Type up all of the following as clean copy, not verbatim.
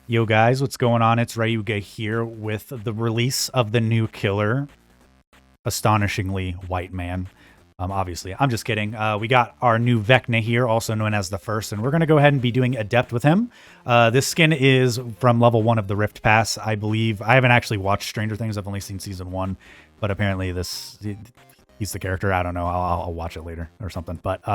Yo guys, what's going on? It's Ryuga here with the release of the new killer, astonishingly white man. Obviously, I'm just kidding. We got our new VECNA here, also known as the First, and we're going to go ahead and be doing ADEPT with him. This skin is from level 1 of the Rift Pass, I believe. I haven't actually watched Stranger Things. I've only seen season 1, but apparently he's the character. I don't know. I'll watch it later or something. But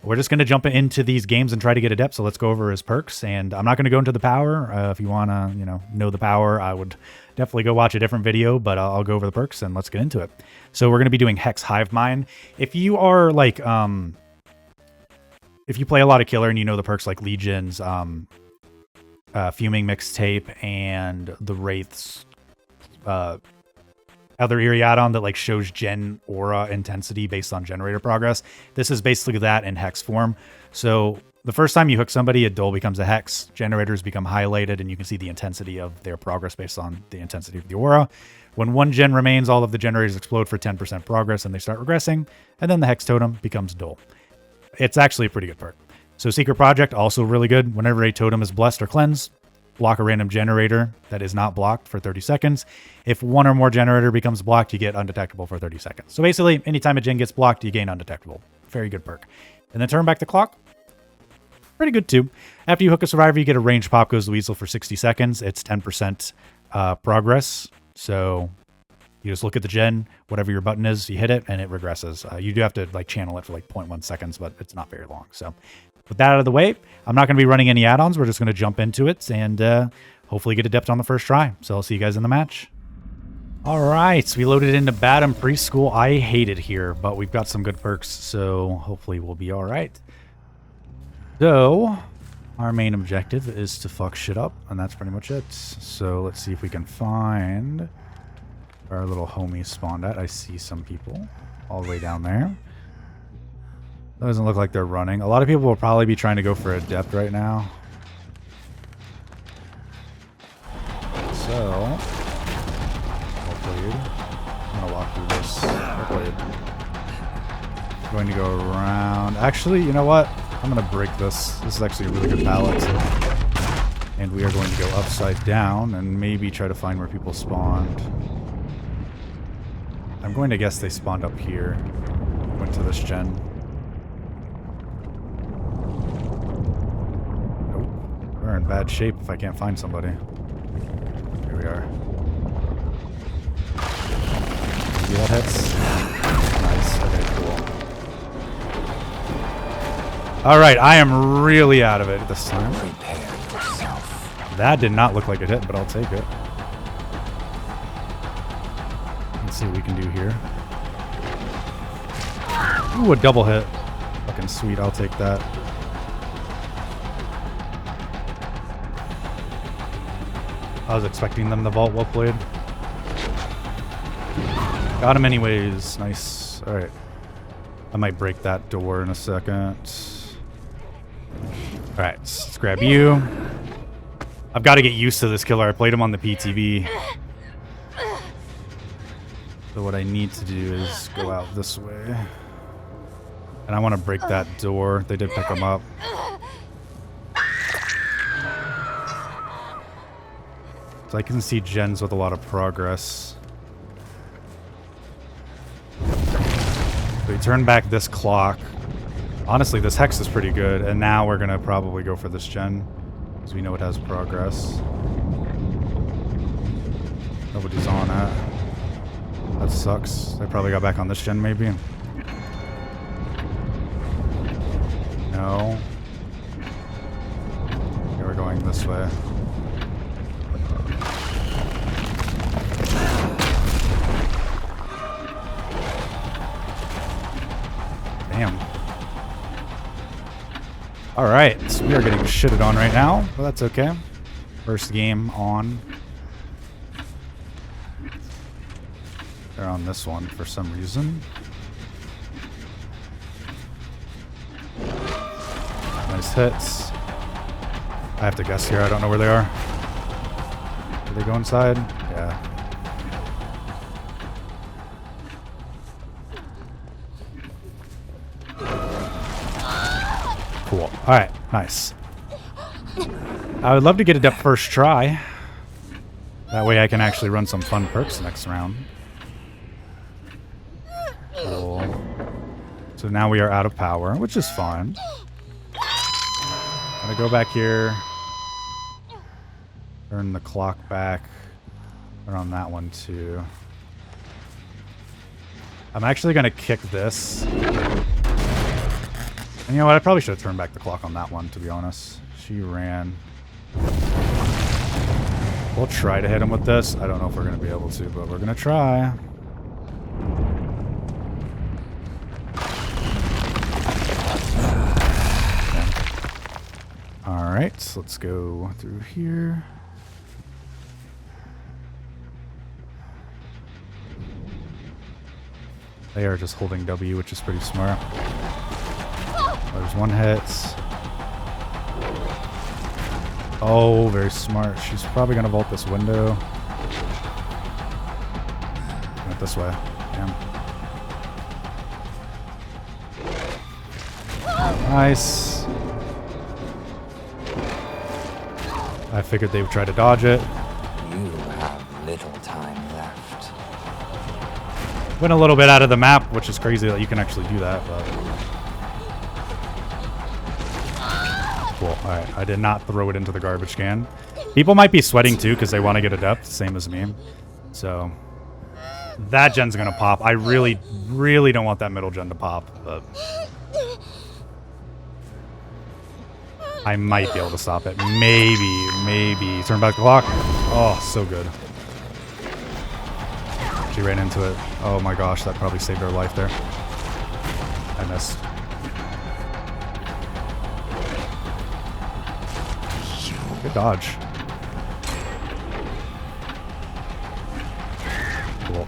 we're just going to jump into these games and try to get ADEPT. So let's go over his perks. And I'm not going to go into the power. If you want to, know the power, I would definitely go watch a different video. But I'll go over the perks and let's get into it. So we're going to be doing Hex Hive Mind. If you are like, if you play a lot of killer and you know the perks like Legions, Fuming Mixtape, and the Wraith's other eerie add-on that like shows gen aura intensity based on generator progress. This is basically that in hex form. So the first time you hook somebody, a duel becomes a hex, generators become highlighted, and you can see the intensity of their progress based on the intensity of the aura. When one gen remains, all of the generators explode for 10% progress and they start regressing, and then the hex totem becomes duel. It's actually a pretty good perk. So Secret Project, also really good. Whenever a totem is blessed or cleansed, block a random generator that is not blocked for 30 seconds. If one or more generator becomes blocked, you get undetectable for 30 seconds. So basically, anytime a gen gets blocked, you gain undetectable. Very good perk. And then turn back the clock. Pretty good too. After you hook a survivor, you get a range pop goes the weasel for 60 seconds. It's 10% progress. So you just look at the gen, whatever your button is, you hit it, and it regresses. You do have to like channel it for like 0.1 seconds, but it's not very long. So with that out of the way, I'm not going to be running any add-ons. We're just going to jump into it and hopefully get ADEPT on the first try. So I'll see you guys in the match. All right, so we loaded into Badham Preschool. I hate it here, but we've got some good perks, so hopefully we'll be all right. So our main objective is to fuck shit up, and that's pretty much it. So let's see if we can find where our little homies spawned at. I see some people all the way down there. Doesn't look like they're running. A lot of people will probably be trying to go for ADEPT right now. So, well played. I'm gonna walk through this. Well played. I'm going to go around. Actually, you know what? I'm gonna break this. This is actually a really good pallet. And we are going to go upside down and maybe try to find where people spawned. I'm going to guess they spawned up here. Went to this gen. We're in bad shape if I can't find somebody. Here we are. Maybe that hits. Nice. Okay, cool. Alright, I am really out of it this time. That did not look like a hit, but I'll take it. Let's see what we can do here. Ooh, a double hit. Fucking sweet, I'll take that. I was expecting them to vault. Well played. Got him anyways. Nice. Alright. I might break that door in a second. Alright, let's grab you. I've got to get used to this killer. I played him on the PTV. So what I need to do is go out this way. And I want to break that door. They did pick him up. So I can see gens with a lot of progress. So we turn back this clock. Honestly, this hex is pretty good. And now we're going to probably go for this gen. Because we know it has progress. Nobody's on it. That sucks. They probably got back on this gen maybe. No. Okay, we're going this way. Damn. Alright, so we are getting shitted on right now, but that's okay. First game on. They're on this one for some reason. Nice hits. I have to guess here, I don't know where they are. Do they go inside? Yeah. Cool. Alright, nice. I would love to get ADEPT first try. That way I can actually run some fun perks next round. Cool. So now we are out of power, which is fine. Gonna go back here. Turn the clock back. Turn on that one too. I'm actually gonna kick this. And you know what? I probably should have turned back the clock on that one, to be honest. She ran. We'll try to hit him with this. I don't know if we're gonna be able to, but we're gonna try. Alright, so let's go through here. They are just holding W, which is pretty smart. There's one hit. Oh, very smart. She's probably going to vault this window. Not this way. Damn. Nice. I figured they would try to dodge it. You have little time left. Went a little bit out of the map, which is crazy that you can actually do that, but... Cool. Alright, I did not throw it into the garbage can. People might be sweating too, because they want to get ADEPT, same as me. So... that gen's gonna pop. I really, really don't want that middle gen to pop, but... I might be able to stop it. Maybe. Turn back the clock. Oh, so good. She ran into it. Oh my gosh, that probably saved her life there. I missed. Good dodge. Cool.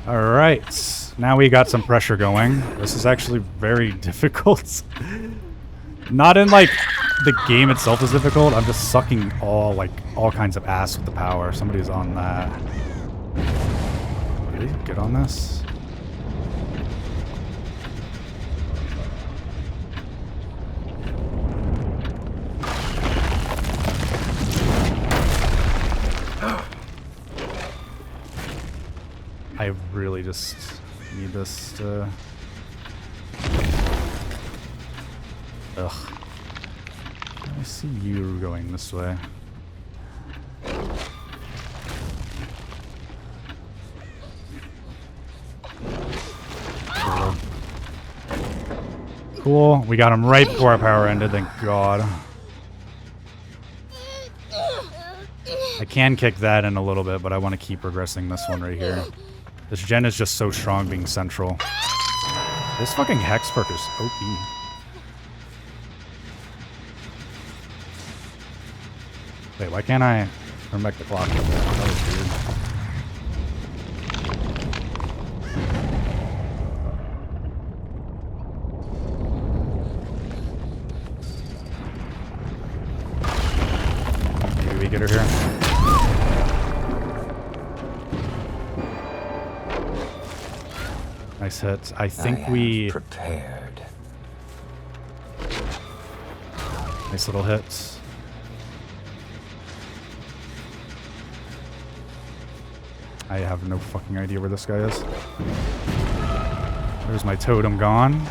Alright. Now we got some pressure going. This is actually very difficult. Not in, like, the game itself is difficult. I'm just sucking all kinds of ass with the power. Somebody's on that. Did he get on this? I really just need this to... Ugh. I see you going this way. Cool. We got him right before our power ended, thank God. I can kick that in a little bit, but I want to keep progressing this one right here. This gen is just so strong being central. This fucking Hex perk is OP. Wait, why can't I turn back the clock? That was weird. Maybe we get her here. Nice hit. I think we... prepared. Nice little hits. I have no fucking idea where this guy is. There's my totem gone.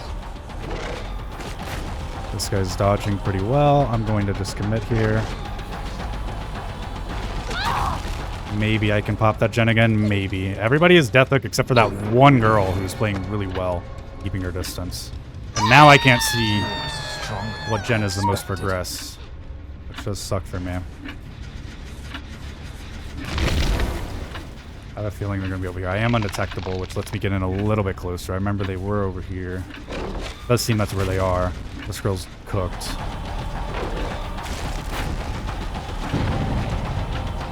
This guy's dodging pretty well. I'm going to just commit here. Maybe I can pop that gen again. Maybe. Everybody is death hook except for that one girl who's playing really well, keeping her distance. And now I can't see what gen is the most progressed, which does suck for me. I have a feeling they're going to be over here. I am undetectable, which lets me get in a little bit closer. I remember they were over here. It does seem that's where they are. This girl's cooked.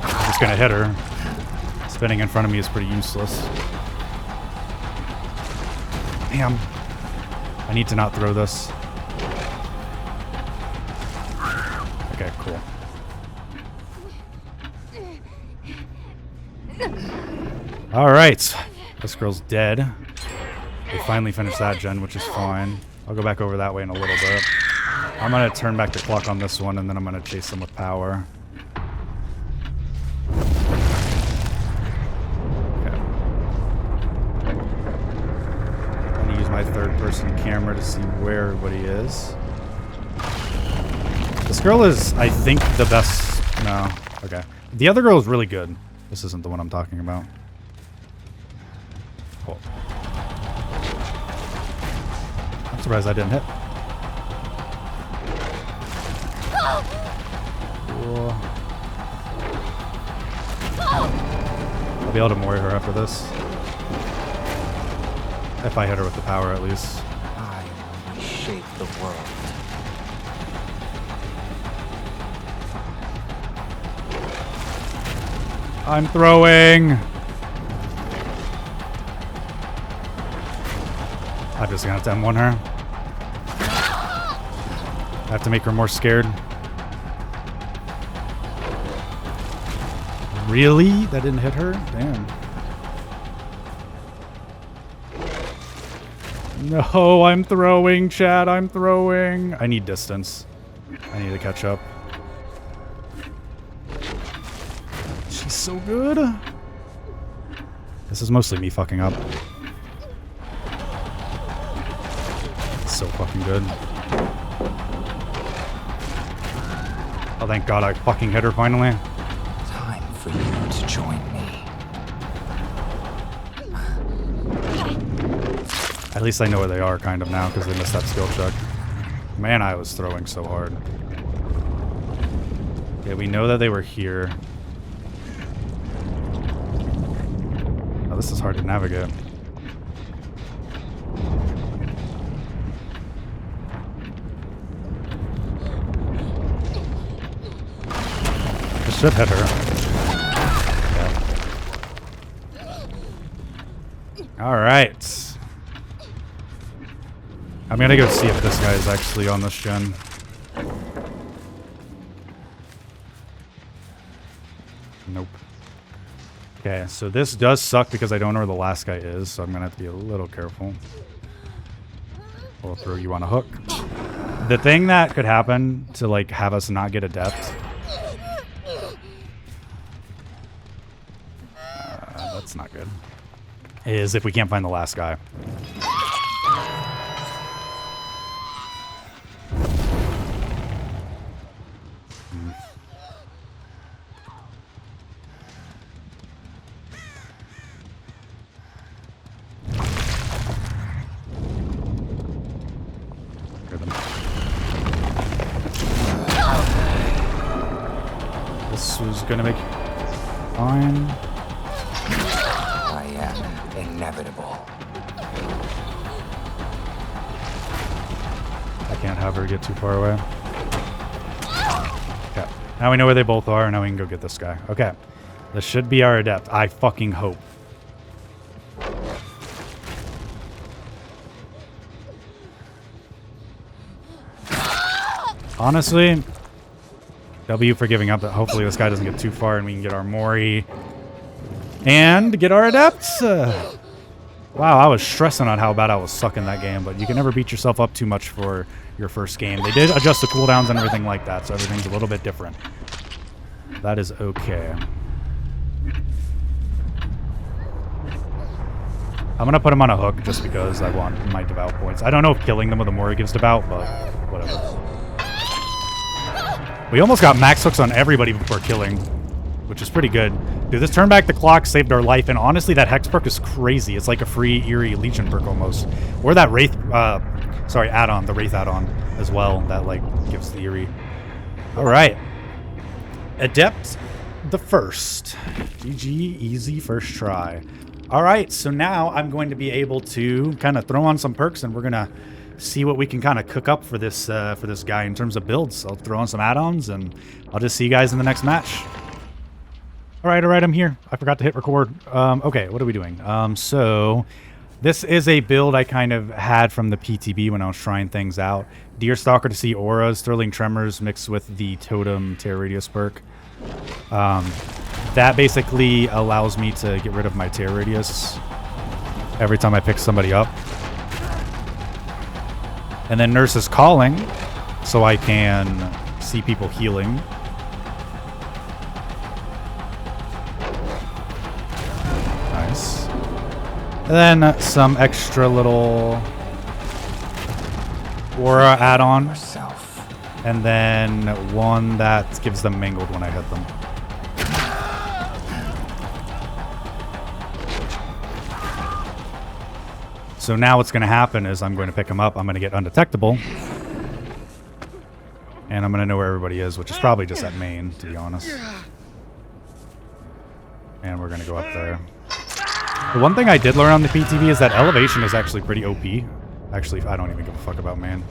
I'm just going to hit her. Spinning in front of me is pretty useless. Damn. I need to not throw this. Okay, cool. Alright. This girl's dead. We finally finished that gen, which is fine. I'll go back over that way in a little bit. I'm gonna turn back the clock on this one, and then I'm gonna chase them with power. Okay. I'm gonna use my third-person camera to see where everybody is. This girl is, I think, the best. No. Okay. The other girl is really good. This isn't the one I'm talking about. Cool. I'm surprised I didn't hit. Cool. I'll be able to Mori her after this. If I hit her with the power, at least. I will reshape the world. I'm throwing. I'm just gonna have to M1 her. I have to make her more scared. Really? That didn't hit her? Damn. No, I'm throwing, Chad. I'm throwing. I need distance. I need to catch up. She's so good. This is mostly me fucking up. So fucking good. Oh, thank God I fucking hit her finally. Time for you to join me. At least I know where they are kind of now because they missed that skill check. Man, I was throwing so hard. Yeah, we know that they were here. Oh, this is hard to navigate. This should hit her. Yeah. All right. I'm gonna go see if this guy is actually on this gen. Nope. Okay, so this does suck because I don't know where the last guy is, so I'm gonna have to be a little careful. We'll throw you on a hook. The thing that could happen to like have us not get adept. That's not good. Is if we can't find the last guy. This was gonna make fine. I am inevitable. I can't have her get too far away. Okay. Now we know where they both are, and now we can go get this guy. Okay. This should be our adept. I fucking hope. Honestly, W for giving up. Hopefully this guy doesn't get too far and we can get our Mori and get our adepts. Wow, I was stressing on how bad I was sucking that game, but you can never beat yourself up too much for your first game. They did adjust the cooldowns and everything like that, so everything's a little bit different. That is okay. I'm going to put him on a hook just because I want my devout points. I don't know if killing them with a Mori gives devout, but whatever. We almost got max hooks on everybody before killing, which is pretty good. Dude, this turn back the clock saved our life, and honestly, that Hex perk is crazy. It's like a free Eerie Legion perk almost. Or that Wraith, add-on, the Wraith add-on as well, that like gives the Eerie. All right. Adept the first. GG, easy first try. All right, so now I'm going to be able to kind of throw on some perks, and we're going to see what we can kind of cook up for this guy in terms of builds. I'll throw on some add-ons, and I'll just see you guys in the next match. All right, I'm here. I forgot to hit record. Okay, what are we doing? So this is a build I kind of had from the PTB when I was trying things out. Deerstalker to see auras, Sterling Tremors mixed with the Totem Terror Radius perk. That basically allows me to get rid of my Terror Radius every time I pick somebody up. And then Nurse's Calling so I can see people healing. Nice. And then some extra little aura add-on. And then one that gives them mangled when I hit them. So now what's going to happen is I'm going to pick them up. I'm going to get undetectable. And I'm going to know where everybody is, which is probably just at main, to be honest. And we're going to go up there. The one thing I did learn on the PTV is that elevation is actually pretty OP. Actually, I don't even give a fuck about main.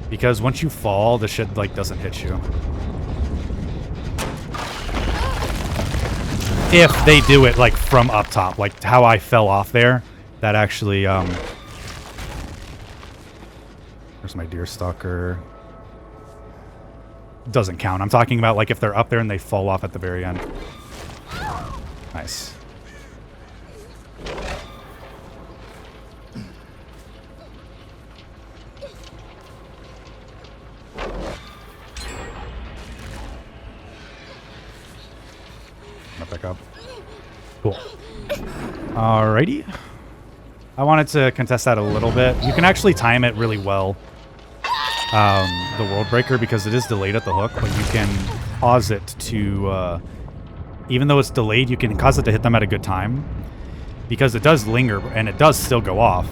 Because once you fall, the shit, like, doesn't hit you. If they do it, like, from up top. Like, how I fell off there. That actually, Where's my deer stalker? Doesn't count. I'm talking about, like, if they're up there and they fall off at the very end. Nice. Back up. Cool. Alrighty. I wanted to contest that a little bit. You can actually time it really well, the World Breaker, because it is delayed at the hook, but you can pause it to, even though it's delayed, you can cause it to hit them at a good time, because it does linger, and it does still go off.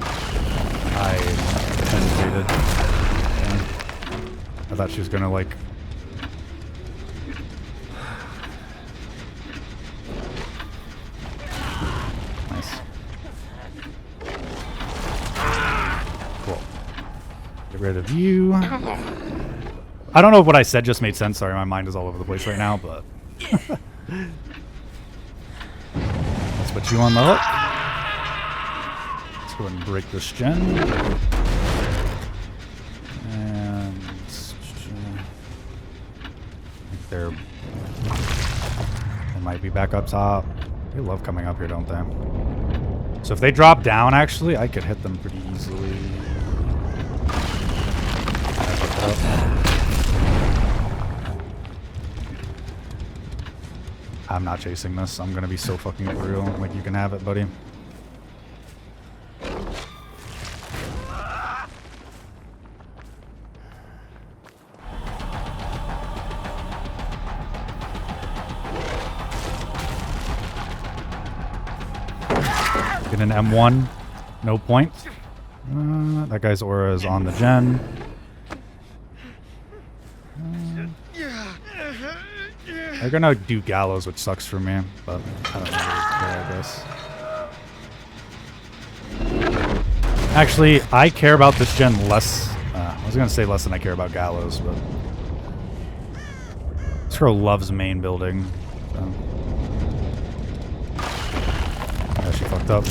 I hesitated. I thought she was gonna, like... rid of you. I don't know if what I said just made sense. Sorry, my mind is all over the place right now, but... Let's put you on the hook. Let's go ahead and break this gen. And... They might be back up top. They love coming up here, don't they? So if they drop down, actually, I could hit them pretty easily. I'm not chasing this. I'm gonna be so fucking brutal. Like, you can have it, buddy. Get an M1. No point. That guy's aura is on the gen. They're gonna do gallows, which sucks for me, but I don't really care, I guess. Actually, I care about this gen less. I was gonna say less than I care about gallows, but this girl loves main building. So. Yeah, she fucked up.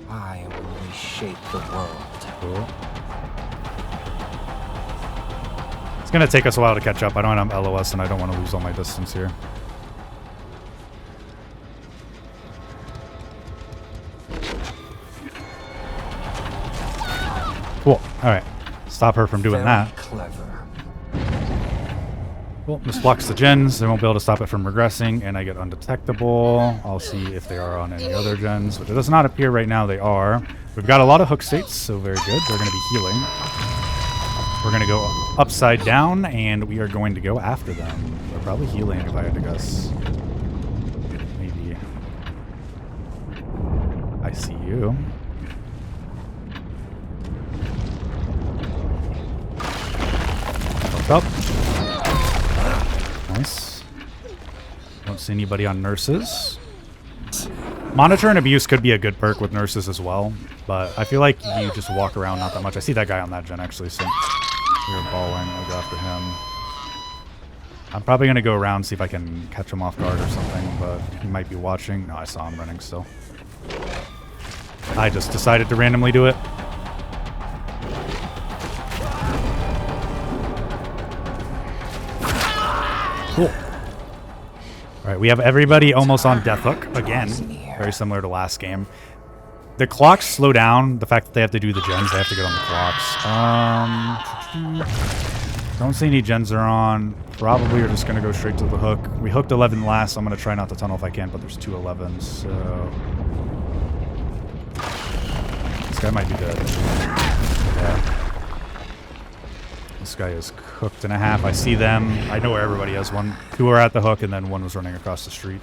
I will reshape the world. Cool. It's gonna take us a while to catch up. I don't have LOS and I don't want to lose all my distance here. Cool. Alright. Stop her from doing that. Clever. Well, this blocks the gens. They won't be able to stop it from regressing, and I get undetectable. I'll see if they are on any other gens, which it does not appear right now they are. We've got a lot of hook states, so very good. They're going to be healing. We're going to go upside down, and we are going to go after them. They're probably healing, if I had to guess. Maybe. I see you. Fucked up. Nice. Don't see anybody on nurses. Monitor and abuse could be a good perk with nurses as well, but I feel like you just walk around not that much. I see that guy on that gen actually, so we're balling. I'll go after him. I'm probably going to go around see if I can catch him off guard or something, but he might be watching. No, I saw him running still. I just decided to randomly do it. Cool. All right, we have everybody almost on death hook again. Very similar to last game. The clocks slow down. The fact that they have to do the gens, they have to get on the clocks. Don't see any gens are on. Probably are just going to go straight to the hook. We hooked 11 last, so I'm going to try not to tunnel if I can, but there's 2 11s, so... This guy might be dead. Yeah. This guy is cooked in a half. I see them. I know where everybody is. 2 are at the hook, and then 1 was running across the street.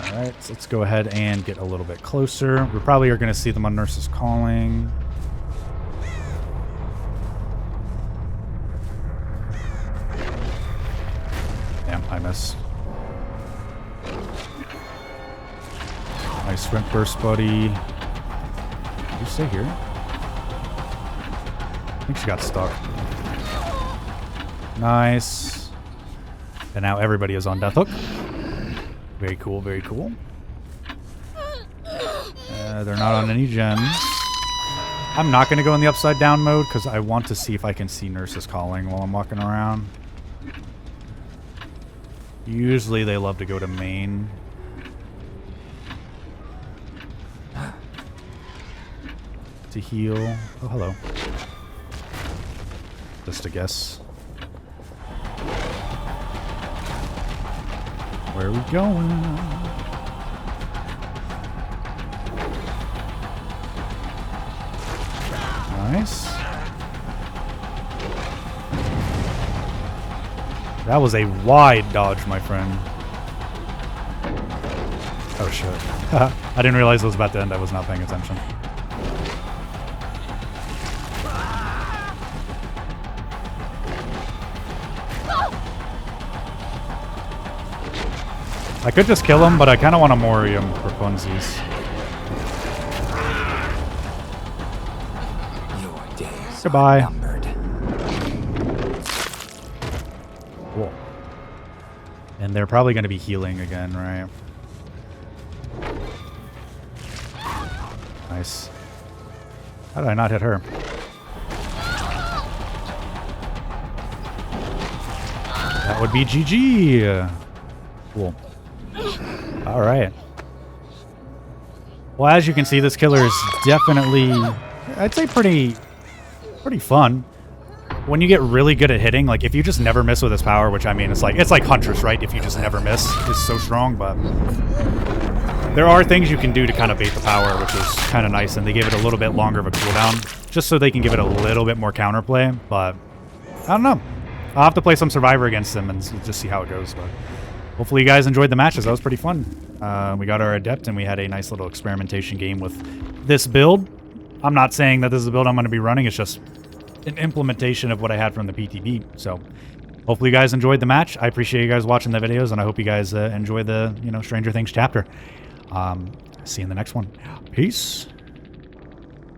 Alright, so let's go ahead and get a little bit closer. We probably are going to see them on Nurses Calling. Damn, I miss. Nice sprint burst, buddy. Did you stay here? I think she got stuck. Nice. And now everybody is on death hook. Very cool, very cool. They're not on any gens. I'm not going to go in the upside down mode because I want to see if I can see Nurses Calling while I'm walking around. Usually they love to go to main. To heal. Oh, hello. Just a guess. Where are we going? Nice. That was a wide dodge, my friend. Oh, shit. I didn't realize it was about to end. I was not paying attention. I could just kill him, but I kind of want to Mori him for funsies. Your days Goodbye. are numbered. Cool. And they're probably going to be healing again, right? Nice. How did I not hit her? That would be GG. Cool. All right. Well, as you can see, this killer is definitely, I'd say pretty fun. When you get really good at hitting, like if you just never miss with his power, which I mean, it's like Huntress, right? If you just never miss, is so strong, but there are things you can do to kind of bait the power, which is kind of nice, and they give it a little bit longer of a cooldown, just so they can give it a little bit more counterplay, but I don't know. I'll have to play some Survivor against them and just see how it goes, but hopefully you guys enjoyed the matches. That was pretty fun. We got our Adept, and we had a nice little experimentation game with this build. I'm not saying that this is a build I'm going to be running. It's just an implementation of what I had from the PTB. So hopefully you guys enjoyed the match. I appreciate you guys watching the videos, and I hope you guys enjoy the Stranger Things chapter. See you in the next one. Peace.